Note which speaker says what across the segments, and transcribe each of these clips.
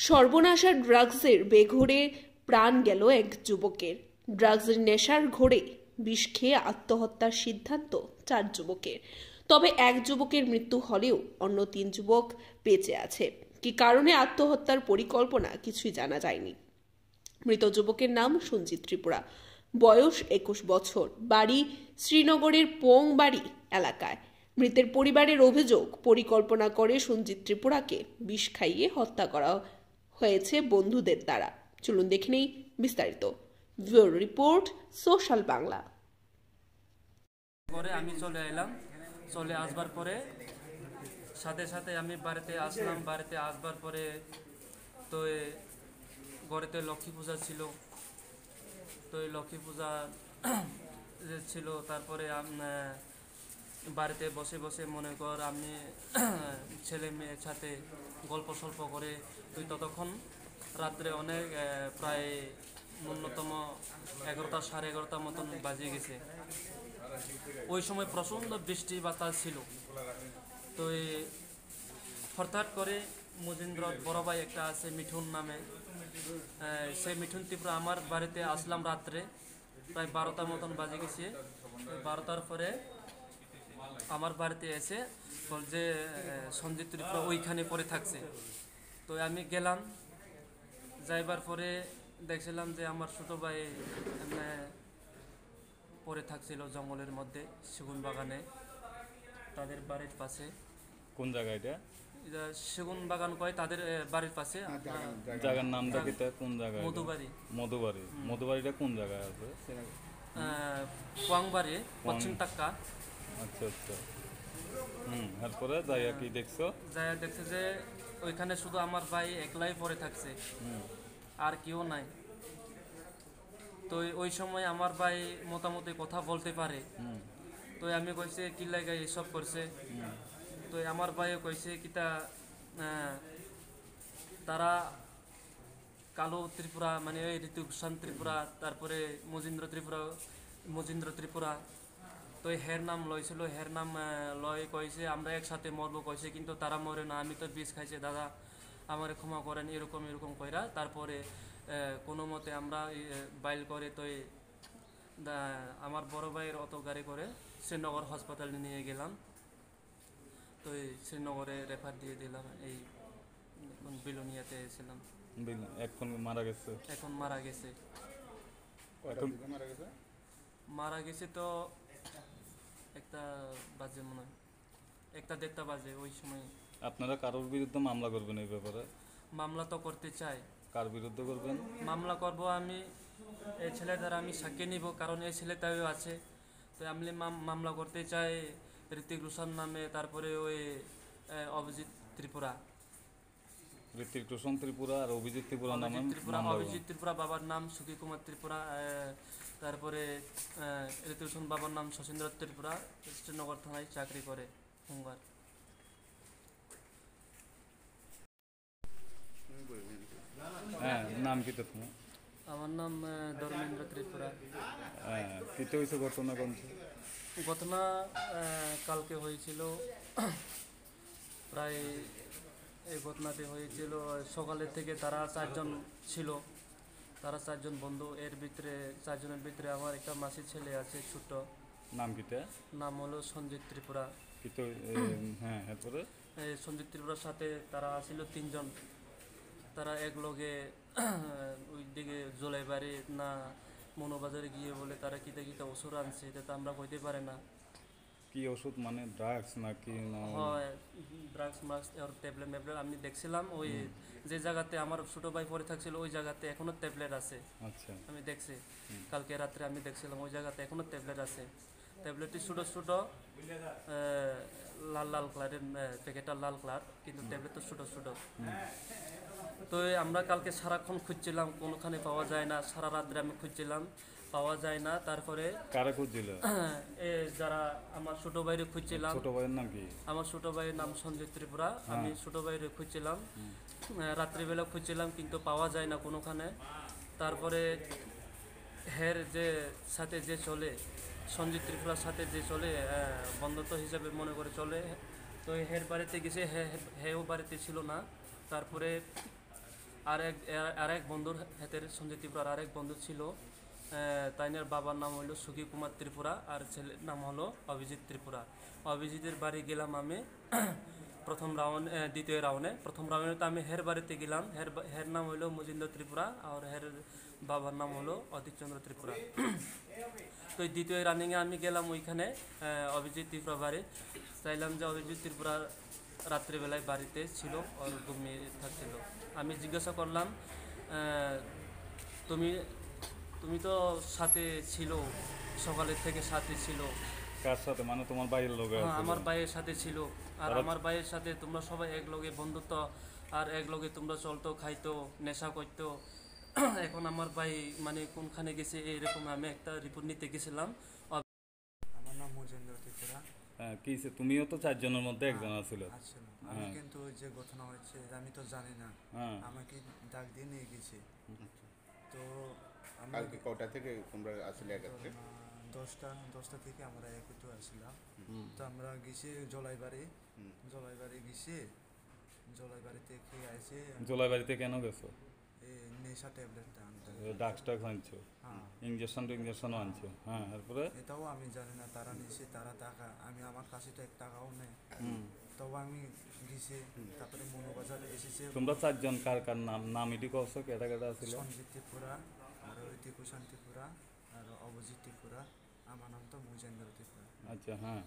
Speaker 1: সর্বনাশা ড্রাগসের বেঘোরে প্রাণ গেল এক যুবকের। ড্রাগসের নেশার ঘোরে বিষ খেয়ে আত্মহত্যার সিদ্ধান্ত 4 যুবকের। তবে এক যুবকের মৃত্যু হলেও অন্য 3 যুবক বেঁচে আছে। কি কারণে আত্মহত্যার পরিকল্পনা কিছুই জানা যায়নি। মৃত যুবকের নাম সঞ্জিত ত্রিপুরা, বয়স 21 বছর, বাড়ি শ্রীনগরের পোংবাড়ি এলাকায়। মৃতের পরিবারের অভিযোগ, পরিকল্পনা করে সঞ্জিত ত্রিপুরাকে বিষ খাইয়ে হত্যা করা হয়েছে বন্ধুদের দ্বারা। চলুন দেখে নেই বিস্তারিত। Bureau report, social Bangla.
Speaker 2: পরে আমি চলে এলাম, চলে আসবার পরে সাথে সাথে আমি বাড়িতে আসলাম। বাড়িতে আসবার পরে তো ঘরেতে লক্ষ্মী পূজা ছিল, তো এই লক্ষ্মী পূজা ছিল। তারপরে বাড়িতে বসে বসে মনে কর আমি ছেলে মেয়ের সাথে গল্প সল্প করে তুই ততক্ষণ রাত্রে অনেক প্রায় ন্যূনতম 11টা সাড়ে 11টার মতন বাজে গেছে। ওই সময় প্রচণ্ড বৃষ্টি বাতাস ছিল। তো হঠাৎ করে মজেন্দ্র বড় ভাই একটা আছে মিঠুন নামে, সেই মিঠুন ত্রিপুরা আমার বাড়িতে আসলাম রাত্রে প্রায় 12টার মতন বাজে গেছে। 12টার পরে আমার বাড়িতে এসে বল যে সঞ্জিত ত্রিপুরা ওইখানে পড়ে থাকছে। তো আমি গেলাম, যাইবার পরে দেখছিলাম যে আমার ছোটো ভাই পড়ে থাকছিল জঙ্গলের মধ্যে, সেগুন বাগানে, তাদের বাড়ির পাশে।
Speaker 3: কোন জায়গা এটা?
Speaker 2: সেগুন বাগান কয় তাদের বাড়ির পাশে।
Speaker 3: জায়গার নামটা কি? কোন জায়গা?
Speaker 2: মধুবাড়ি।
Speaker 3: মধুবাড়ি। মধুবাড়িটা কোন জায়গায় আছে?
Speaker 2: পোংবাড়ি, পশ্চিম টাক্কা।
Speaker 3: আচ্ছা আচ্ছা। তারপরে যাইয়া কি দেখছো?
Speaker 2: যাইয়া দেখছে যে ওইখানে শুধু আমার ভাই একলাই পড়ে থাকছে, আর কেউ নাই। তো ওই সময় আমার ভাই মোটামুটি কথা বলতে পারে। তো আমি কইছে কি লাগে এসব করছে। তো আমার ভাইও কইছে কিতা তারা কালো ত্রিপুরা মানে ওই ঋতুসান ত্রিপুরা, তারপরে মজেন্দ্র ত্রিপুরা, তো হের নাম লইছিল। হের নাম লয় কইছে আমরা একসাথে মরবো কইছে, কিন্তু তারা মরে না, আমি তো বিষ খাইছে দাদা, আমারে ক্ষমা করেন, এরকম এরকম কইরা। তারপরে কোনো মতে আমরা বাইল করে তো আমার বড় ভাইয়ের অটো গাড়ি করে শ্রীনগর হাসপাতালে নিয়ে গেলাম। তো শ্রীনগরে রেফার দিয়ে দিলাম। এই বিলোনিয়াতে এসেছিলাম।
Speaker 3: এখন মারা গেছে?
Speaker 2: এখন মারা গেছে। মারা গেছে তো 1টা বাজে মনে হয়, 1টা-1:30 বাজে ওই সময়।
Speaker 3: আপনারা কারোর বিরুদ্ধে মামলা করবেন এই ব্যাপারে?
Speaker 2: মামলা তো করতে চাই।
Speaker 3: কার বিরুদ্ধে করবেন? মামলা
Speaker 2: করব আমি এই ছেলে দ্বারা আমি সাক্ষী নিব, কারণ এই ছেলেটাও আছে। তো আমি মামলা করতে চাই ঋতিক রোশন নামে, তারপরে ওই অভিজিৎ ত্রিপুরা।
Speaker 3: ঋতিক রোশন ত্রিপুরা আর অভিজিৎ ত্রিপুরা নামে?
Speaker 2: অভিজিৎ ত্রিপুরা বাবার নাম সুখী কুমার ত্রিপুরা, তারপরে ঋতিক রোশন বাবার নাম শচীন্দ্র ত্রিপুরা, শ্রীনগর থানায় চাকরি করে হোমগার্ড।
Speaker 3: হ্যাঁ, নাম কি তোমার?
Speaker 2: আমার নাম ধর্মেন্দ্র ত্রিপুরা।
Speaker 3: কিতে হয়েছে ঘটনা?
Speaker 2: ঘটনা কালকে হয়েছিল। প্রায় এই ঘটনাটি হয়েছিল সকালের থেকে। তারা 4 জন ছিল, তারা 4 জন বন্ধু। এর ভিতরে 4 জনের ভিতরে আমার একটা মাসির ছেলে আছে ছোট।
Speaker 3: নাম কিটা? নাম
Speaker 2: হলো সঞ্জিত ত্রিপুরা।
Speaker 3: হ্যাঁ, এরপরে
Speaker 2: সঞ্জিত ত্রিপুরার সাথে তারা ছিল 3 জন। তারা এক লগে ওই দিকে জোলাইবাড়ি না মনোবাজারে গিয়ে বলে তারা কিতা কিতা ওষুধ আনছে, এটা তো আমরা কইতে পারে না।
Speaker 3: কি ওষুধ মানে? ড্রাগস নাকি?
Speaker 2: হয়, ড্রাগস মাস্ক আর ট্যাবলেট ম্যাবলেট। আমি দেখছিলাম ওই যে জায়গাতে আমার ছোট ভাই পড়ে থাকছিল ওই জায়গাতে এখনো ট্যাবলেট আছে।
Speaker 3: আচ্ছা,
Speaker 2: আমি দেখছি কালকে রাত্রে আমি দেখছিলাম ওই জায়গাতে এখনো ট্যাবলেট আছে। ট্যাবলেটটি ছোটো ছোটো লাল লাল কালারের, প্যাকেটটা লাল কালার, কিন্তু ট্যাবলেট তো ছোটো ছোটো। তো আমরা কালকে সারাক্ষণ খুঁজছিলাম, কোনোখানে পাওয়া যায় না। সারা রাত্রে আমি খুঁজছিলাম, পাওয়া যায় না। তারপরে
Speaker 3: কারা খুঁজছিল?
Speaker 2: যারা আমার ছোট ভাইরে খুঁজছিলাম।
Speaker 3: ছোট ভাইয়ের নাম কি?
Speaker 2: আমার ছোট ভাইয়ের নাম সঞ্জিত ত্রিপুরা। আমি ছোট ভাইরে খুঁজছিলাম, রাত্রিবেলা খুঁজছিলাম, কিন্তু পাওয়া যায় না কোনোখানে। তারপরে হের যে সাথে যে চলে, সঞ্জিত ত্রিপুরার সাথে যে চলে, বন্ধুত্ব হিসাবে মনে করে চলে। তো হের বাড়িতে গেছে, হেও বাড়িতে ছিল না। তারপরে আরেক বন্ধুর হাতের সঞ্জয় ত্রিপুরার আরেক বন্ধু ছিল, তাইনের বাবার নাম হলো সুখী কুমার ত্রিপুরা আর ছেলের নাম হলো অভিজিৎ ত্রিপুরা। অভিজিতের বাড়ি গেলাম আমি দ্বিতীয় রাউন্ডে। প্রথম রাউন্ডে তো আমি হের বাড়িতে গেলাম, হের নাম হলো মজিন্দ্র ত্রিপুরা আর হের বাবার নাম হলো অতীশচন্দ্র ত্রিপুরা। তো এই দ্বিতীয় রানিংয়ে আমি গেলাম ওইখানে অভিজিৎ ত্রিপুরা বাড়ি, চাইলাম যে অভিজিৎ ত্রিপুরা রাত্রিবেলায় বাড়িতে ছিল আর ঘুমিয়ে থাকছিল। আমি জিজ্ঞাসা করলাম, তুমি তুমি তো সাথে ছিল, সকালের থেকে সাথে ছিল।
Speaker 3: কার সাথে? মানে তোমার ভাইয়ের লোক?
Speaker 2: আমার ভাইয়ের সাথে ছিল। আর আমার ভাইয়ের সাথে তোমরা সবাই এক লগে বন্ধুত্ব, আর এক লগে তোমরা চলতো, খাইতো, নেশা করতো। এখন আমার ভাই মানে কোনখানে গেছে এইরকম আমি একটা রিপোর্ট নিতে গেছিলাম।
Speaker 4: আমার নাম মজেন্দ্র ত্রিপুরা।
Speaker 3: কি তুমিও তো 4 জনের মধ্যে একজন ছিল।
Speaker 4: আমি কিন্তু যে ঘটনা হয়েছে আমি তো জানি না, আমাকে ডাক দিয়ে নিয়ে গেছে। তো
Speaker 5: কালকে কটা থেকে তোমরা আসলে একাত্রে?
Speaker 4: 10টা থেকে আমরা একত্রে আসলাম। তো আমরা গেছি জলাইবাড়ি গেছি, জলাইবাড়ি থেকে আসে।
Speaker 3: জলাইবাড়িতে কেন গেছো?
Speaker 4: নেশা ট্যাবলেটটা আনতে।
Speaker 3: ডাক্তার আনছো? ইঞ্জেকশন আনছো? হ্যাঁ, তারপরে?
Speaker 4: এটাও আমি জানি না, তারা নিছে, তারা টাকা, আমার কাছে তো 1 টাকাও নেই। তবে আমি গেছি। তারপরে মনোবাজার এসেছে।
Speaker 3: তোমরা 4 জন কার কার নাম এটি কছো? কেটা ছিল?
Speaker 4: সঞ্জিত ত্রিপুরা আর ঋতিকুশান ত্রিপুরা আর অভিজিৎ ত্রিপুরা। আমার নাম তো মজেন্দ্র ত্রিপুরা।
Speaker 3: আচ্ছা, হ্যাঁ।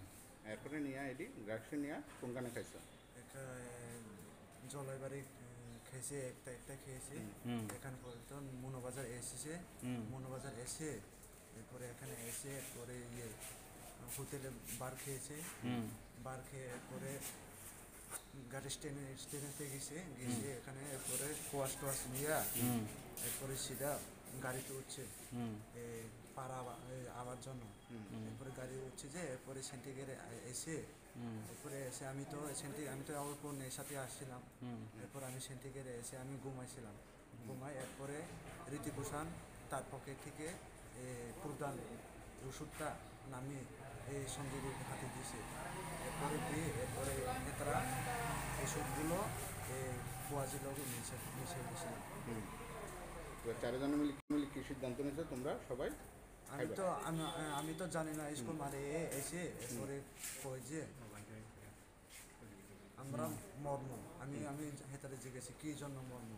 Speaker 5: এরপরে নিয়ে এটি ড্রাগস নিয়ে কোনখানে খাইছো?
Speaker 4: জলাইবাড়ি খেয়েছে, একটা খেয়েছে। এখানে তো মনোবাজার এসেছে, মনোবাজার এসে এরপরে এখানে এসে এরপরে হোটেলে বার খেয়েছে। বার খেয়ে এরপরে গাড়ি স্টেশনেতে গেছে এখানে এরপরে কোয়াশ নিয়ে এরপরে সিধা গাড়িতে উঠছে পাড়া আবার জন্য। এরপরে গাড়ি উঠছে যে এরপরে সেন্টিগেরে এসে আমি তো অল্প নেশাতে আসছিলাম। এরপর আমি সেন্টিগেরে এসে আমি ঘুমাই। এরপরে ঋতিকুশান তার পকেট থেকে প্রধান ওষুধটা নামিয়ে সঞ্জীবের হাতে দিয়েছে। এরপরে নেতারা ওষুধগুলো কোয়াজির লগে মিশে গেছিলাম।
Speaker 5: 4 জন মিলে কি সিদ্ধান্ত নিয়েছো তোমরা সবাই?
Speaker 4: আমি তো জানি না। স্কুল মারে এসে এরপরে কই যে আমরা মর্ম, আমি হেতারে জিজ্ঞেসি কি জন্য মর্ম।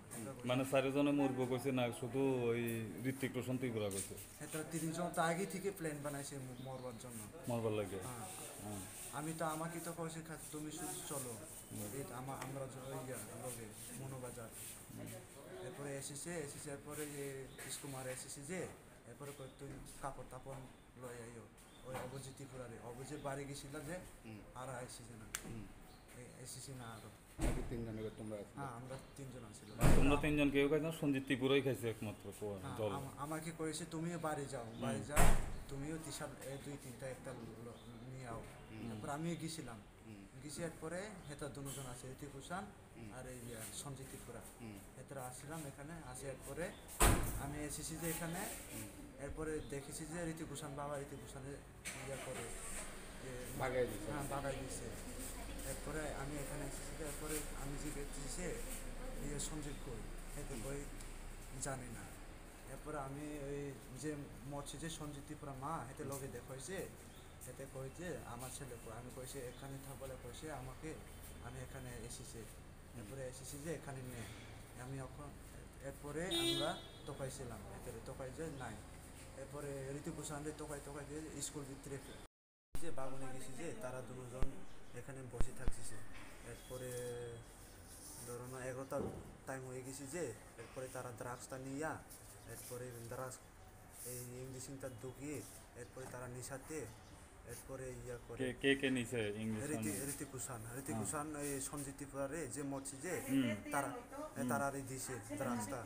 Speaker 3: মানে 4 জনে মরব কইছে না, শুধু ওই ঋত্বিক রোশন ত্রিপুরা কইছে?
Speaker 4: হেতারা 3 জন তো আগে থেকে প্ল্যান বানাইছে মরবার জন্য,
Speaker 3: মরবার লাগে।
Speaker 4: আমাকে তো কইছে তুমি শুধু চলো, আমরা লগে মনোবাজার। এরপরে এসেছে এরপরে স্কুল মারে এসেছে যে এরপরে তুই কাপড় তাপড় লই আইও। ওই অভিজিৎ ত্রিপুরারে অভিজিৎ বাড়ি গেছিল যে আর এসেছে না, আরো
Speaker 5: 3 জন তোমরা?
Speaker 4: আমরা 3 জন আছি।
Speaker 3: তোমরা 3 জন কেউ খাইছো? সঞ্জিত ত্রিপুরাই খাইছে একমাত্র জল?
Speaker 4: আমাকে কয়েছে তুমিও বাড়ি যাও, তুমিও টি-শার্ট 2-3টা একটা নিয়ে আও। তারপর আমিও গেছিলাম। এরপরে হেতার 2 জন আছে, ঋতিকুশান আর এই সঞ্জিত ত্রিপুরা। হেতারা আসছিলাম এখানে। এরপরে আমি এসেছি যে এখানে। এরপরে দেখেছি যে ঋতিকুশানের করে
Speaker 5: বাগাই
Speaker 4: দিয়েছে। এরপরে আমি এখানে এসেছি। এরপরে আমি জিজ্ঞেসে সঞ্জীব কই, এতে কই জানি না। এরপরে আমি ওই যে মরছে যে সঞ্জিত ত্রিপুরা মা এতে লগে দেখাইছে, এতে কই যে আমার ছেলে কই। আমি কইছে এখানে থাকলে কইছে আমাকে, আমি এখানে এসেছি। এরপরে এসেছি যে এখানে নিয়ে আমি এরপরে আমরা তোকাইছিলাম, এতে তোকাই যে নাই। এরপরে ঋতিকুশানরে তোকাই যে স্কুল ভিতরে যে বাগানে গেছি যে তারা 2 জন এখানে বসে থাকছে। এরপরে ধরো না 11টার টাইম হয়ে গেছি যে এরপরে তারা ড্রাগসটা নিয়ে এরপরে ড্রাগস এই ইঞ্জেকশনটা ঢুকিয়ে এরপরে তারা নিশাতে এরপরে করে।
Speaker 3: কে নিছে ইঞ্জেকশন?
Speaker 4: ঋতিকুশান এই সঞ্জিত ত্রিপুরারে যে মরছে যে তারারে দিয়েছে ড্রাগসটা,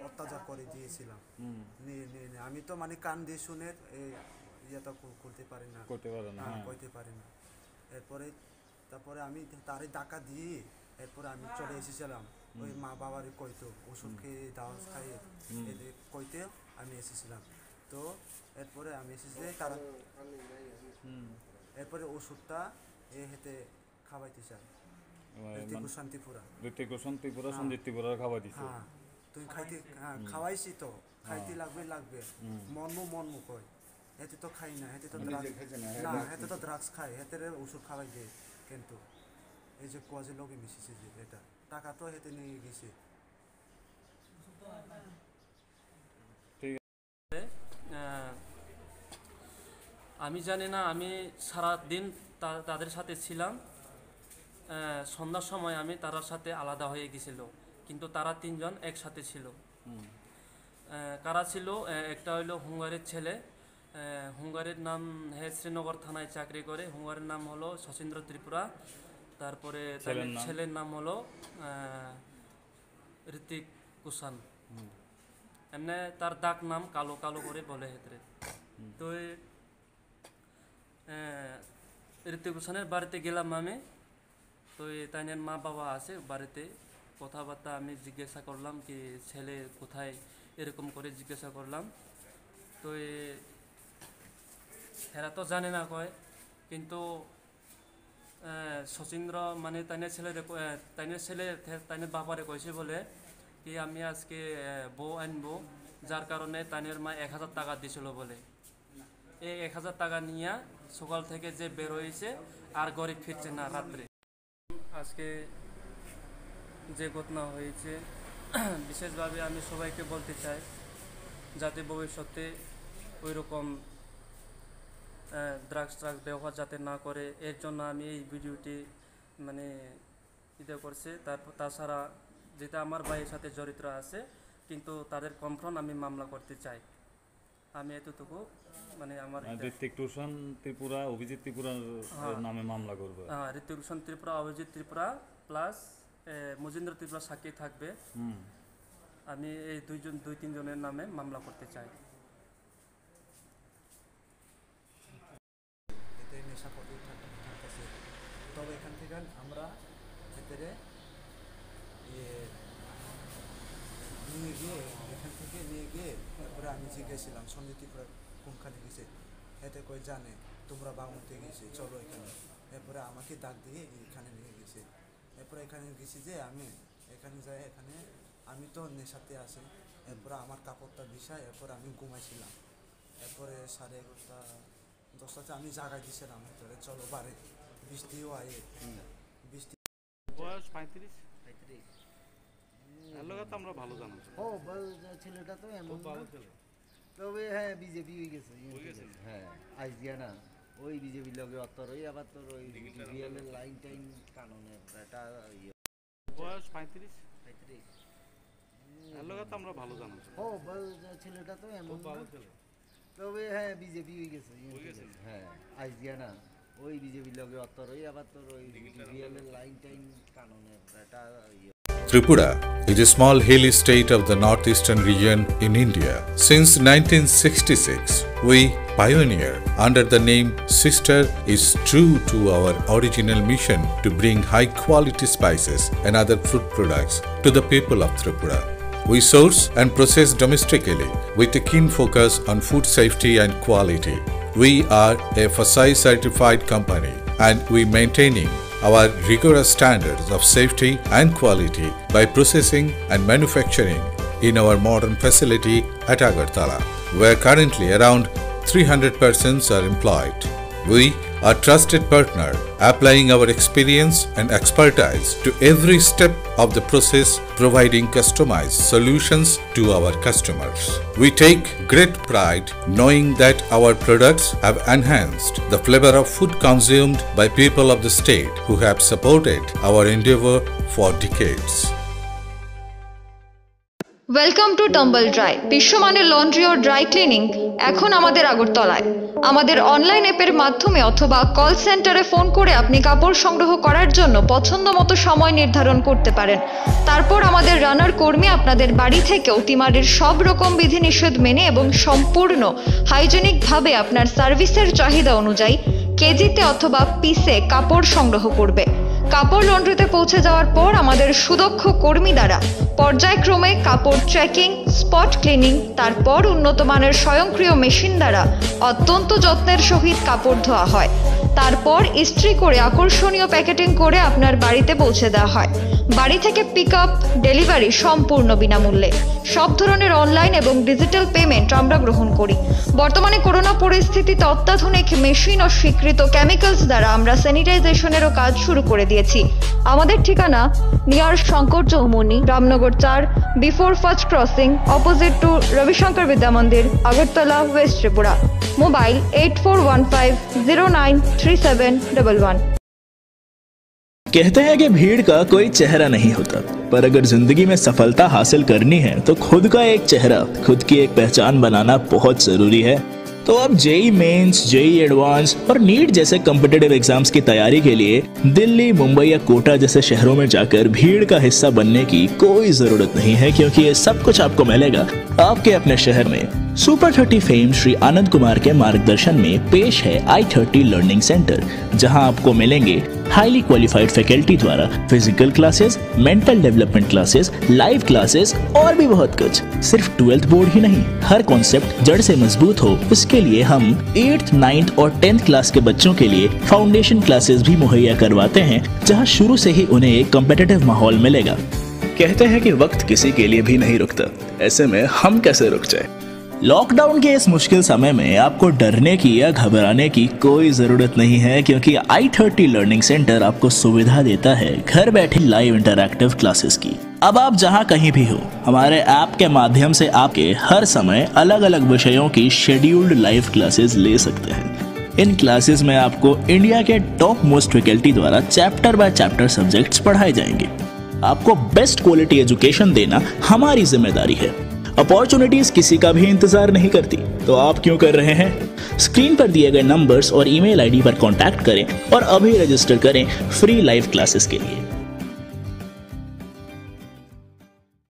Speaker 4: অত্যাচার করে দিয়েছিলাম। আমি তো মানে কান দিয়ে শুনে ইয়েটা করতে পারি না, কইতে পারি না। তারপরে আমি তারে টাকা দিয়ে এরপরে আমি চলে এসেছিলাম। ওই মা বাবারে কইতো ওষুধ খেয়ে দাওয়াজ খাইয়ে কইতে আমি এসেছিলাম। তো এরপরে আমি এসেছি তারা এরপরে ওষুধটা হেতে খাওয়াইতে চায়। ঋতিক রোশন ত্রিপুরা।
Speaker 3: ঋতিক রোশন ত্রিপুরা, সঞ্জিত ত্রিপুরার খাবার দিছে।
Speaker 4: হ্যাঁ তুমি খাইতে খাওয়াইছি তো, খাইতে লাগবে মনমু কয়, এতে তো খাই না, এতে তো এতে তো ড্রাগস খায়, এতে ওষুধ খাওয়াই দেয়। কিন্তু এই যে কোয়াজে লগে মিশিছে যে এটা টাকা তো হেতে নিয়ে গেছে।
Speaker 2: আমি জানি না, আমি সারা দিন তাদের সাথে ছিলাম। সন্ধ্যার সময় আমি তার সাথে আলাদা হয়ে গেছিল, কিন্তু তারা তিনজন একসাথে ছিল। কারা ছিল? একটা হইল হুঙ্গারের ছেলে, হুঙ্গারের নাম শ্রীনগর থানায় চাকরি করে, হুঙ্গারের নাম হলো শচীন্দ্র ত্রিপুরা। তারপরে ছেলের নাম হলো ঋতিক রোশন। এমনি তার ডাক নাম কালো কালো করে বলে হেতরে। তো ঋতিক রোশনের বাড়িতে গেলাম আমি। তো তাইনের মা বাবা আছে বাড়িতে, কথাবার্তা আমি জিজ্ঞাসা করলাম কি ছেলে কোথায়, এরকম করে জিজ্ঞাসা করলাম। তো এরা তো জানে না কয়, কিন্তু শচীন্দ্র মানে তাইনের বাবারে কইছে বলে কি আমি আজকে বউ আনবো, যার কারণে তাইনের মা 1000 টাকা দিছিল বলে। এই 1000 টাকা নিয়ে সকাল থেকে যে বের হয়েছে আর গরিব ফিরছে না রাত্রে। আজকে যে ঘটনা হয়েছে বিশেষভাবে আমি সবাইকে বলতে চাই যাতে ভবিষ্যতে ওই রকম ড্রাগস ব্যবহার যাতে না করে, এর জন্য আমি এই ভিডিওটি মানে করছি। তাছাড়া যেটা আমার ভাইয়ের সাথে জড়িত আছে, কিন্তু তাদের কনফার্ম আমি মামলা করতে চাই। আমি এতটুকু মানে আমার
Speaker 3: ঋতিক রোশন ত্রিপুরা, অভিজিৎ ত্রিপুরার নামে মামলা করবে।
Speaker 2: হ্যাঁ, ঋতিক রোশন ত্রিপুরা, অভিজিৎ ত্রিপুরা প্লাস মজেন্দ্র ত্রিপুরা সাক্ষী থাকবে। আমি এই দুই তিনজনের নামে মামলা করতে চাই।
Speaker 4: এতে নেশাপাতি থাকতেছে। তবে এখান থেকে আমরা ভেতরে নিয়ে গিয়ে তারপরে আমি জিজ্ঞেছিলাম সঞ্জিত ত্রিপুরা কোনখানে গেছে, এতে কই জানে তোমরা বামুতে গেছে, চলো এখানে। এরপরে আমাকে ডাক দিয়ে এখানে নিয়ে গেছে। এরপরে এখানে গেছি যে আমি এখানে যাই, এখানে আমি তো নেশাতে আসি। এরপরে আমার কাপড়টা বিষায়, এরপরে আমি ঘুমাইছিলাম। এরপরে 11:30 10টাতে আমি জাগাই দিছিলাম ভিতরে, চলো বাড়ি, বৃষ্টিও আয়ে বৃষ্টি।
Speaker 6: বয়স 35। আমরা ভালো জানো
Speaker 7: ছেলেটা তো এমন ভালো ছেলে, তবে হ্যাঁ বিজেপি হয়ে গেছে। হ্যাঁ আইস দিয়া না ওই বিজেপি লগে অতর ওই আবার তোর ওই রিয়েলের লাইন টাইন কানুনের এটা
Speaker 6: বয়স 35। আমরা ভালো জানো
Speaker 7: ছেলেটা তো এমন ভালো ছেলে, তবে হ্যাঁ বিজেপি হয়ে গেছে। হ্যাঁ আইস দিয়া না ওই বিজেপি লগে অতর ওই আবার তোর ওই রিয়েলের লাইন টাইন কানুনের এটা।
Speaker 8: Tripura is a small hilly state of the northeastern region in India. Since 1966, we pioneer under the name Sister is true to our original mission to bring high quality spices and other fruit products to the people of Tripura. We source and process domestically with a keen focus on food safety and quality. We are a FSI certified company and we maintaining our rigorous standards of safety and quality by processing and manufacturing in our modern facility at Agartala, where currently around 300 persons are employed. We are trusted partner, applying our experience and expertise to every step of the process, providing customized solutions to our customers. We take great pride knowing that our products have enhanced the flavor of food consumed by people of the state who have supported our endeavor for decades.
Speaker 9: Welcome to tumble dry, বিশ্বমানের laundry ও dry cleaning এখন আমাদের আগরতলায়। আমাদের online অ্যাপের মাধ্যমে অথবা call সেন্টারে phone করে আপনি কাপড় সংগ্রহ করার জন্য পছন্দ মতো সময় নির্ধারণ করতে পারেন। তারপর আমাদের রানার কর্মী আপনাদের বাড়ি থেকে অতিমারির সব রকম বিধিনিষেধ মেনে এবং সম্পূর্ণ হাইজেনিকভাবে আপনার সার্ভিসের চাহিদা অনুযায়ী কেজিতে অথবা পিসে কাপড় সংগ্রহ করবে। কাপড় লন্ড্রিতে পৌঁছে যাওয়ার পর আমাদের সুদক্ষ কর্মী দ্বারা পর্যায়ক্রমে কাপড় ট্র্যাকিং, স্পট ক্লিনিং, তারপর উন্নত মানের স্বয়ংক্রিয় মেশিন দ্বারা অত্যন্ত যত্নের সহিত কাপড় ধোয়া হয়। তারপর ইস্ত্রি করে আকর্ষণীয় প্যাকেটিং করে আপনার বাড়িতে পৌঁছে দেওয়া হয়। বাড়ি থেকে পিক আপ, ডেলিভারি সম্পূর্ণ বিনামূল্যে। সব ধরনের অনলাইন এবং ডিজিটাল পেমেন্ট আমরা গ্রহণ করি। বর্তমানে করোনা পরিস্থিতিতে অত্যাধুনিক মেশিন ও স্বীকৃত কেমিক্যালস দ্বারা আমরা স্যানিটাইজেশনেরও কাজ শুরু করে দিয়েছি। আমাদের ঠিকানা near Shankar Choumuhani, Ramnagar 4, before first crossing, opposite to Rabishankar Vidya Mandir, Agartala, West Tripura. Mobile 8415093711।
Speaker 10: कहते हैं कि भीड़ का कोई चेहरा नहीं होता, पर अगर जिंदगी में सफलता हासिल करनी है तो खुद का एक चेहरा, खुद की एक पहचान बनाना बहुत जरूरी है। तो अब जेई मेंस, जेई एडवांस और नीट जैसे कॉम्पिटिटिव एग्जाम्स की तैयारी के लिए दिल्ली, मुंबई या कोटा जैसे शहरों में जाकर भीड़ का हिस्सा बनने की कोई जरूरत नहीं है, क्योंकि ये सब कुछ आपको मिलेगा आपके अपने शहर में। सुपर 30 फेम श्री आनंद कुमार के मार्गदर्शन में पेश है i30 लर्निंग सेंटर, जहां आपको मिलेंगे हाईली क्वालिफाइड फैकल्टी द्वारा physical classes, mental development classes, live classes और भी बहुत कुछ। सिर्फ 12th बोर्ड ही नहीं, हर कॉन्सेप्ट जड़ से मजबूत हो, इसके लिए हम 8th, 9th और 10th क्लास के बच्चों के लिए फाउंडेशन क्लासेस भी मुहैया करवाते हैं, जहां शुरू से ही उन्हें एक कॉम्पिटिटिव माहौल मिलेगा। कहते हैं कि वक्त किसी के लिए भी नहीं रुकता, ऐसे में हम कैसे रुक जाए। लॉकडाउन के इस मुश्किल समय में आपको डरने की या घबराने की कोई जरूरत नहीं है, क्योंकि i30 लर्निंग सेंटर आपको सुविधा देता है घर बैठे लाइव इंटरैक्टिव क्लासेस की। अब आप जहां कहीं भी हो, हमारे ऐप के माध्यम से आपके हर समय अलग अलग विषयों की शेड्यूल्ड लाइव क्लासेस ले सकते हैं। इन क्लासेस में आपको इंडिया के टॉप मोस्ट फैकल्टी द्वारा चैप्टर बाय चैप्टर सब्जेक्ट्स पढ़ाए जाएंगे। आपको बेस्ट क्वालिटी एजुकेशन देना हमारी जिम्मेदारी है। अपॉर्चुनिटीज किसी का भी इंतजार नहीं करती, तो आप क्यों कर रहे हैं? स्क्रीन पर दिए गए नंबर्स और ईमेल आईडी पर कांटेक्ट करें और अभी रजिस्टर करें फ्री लाइव क्लासेस के लिए।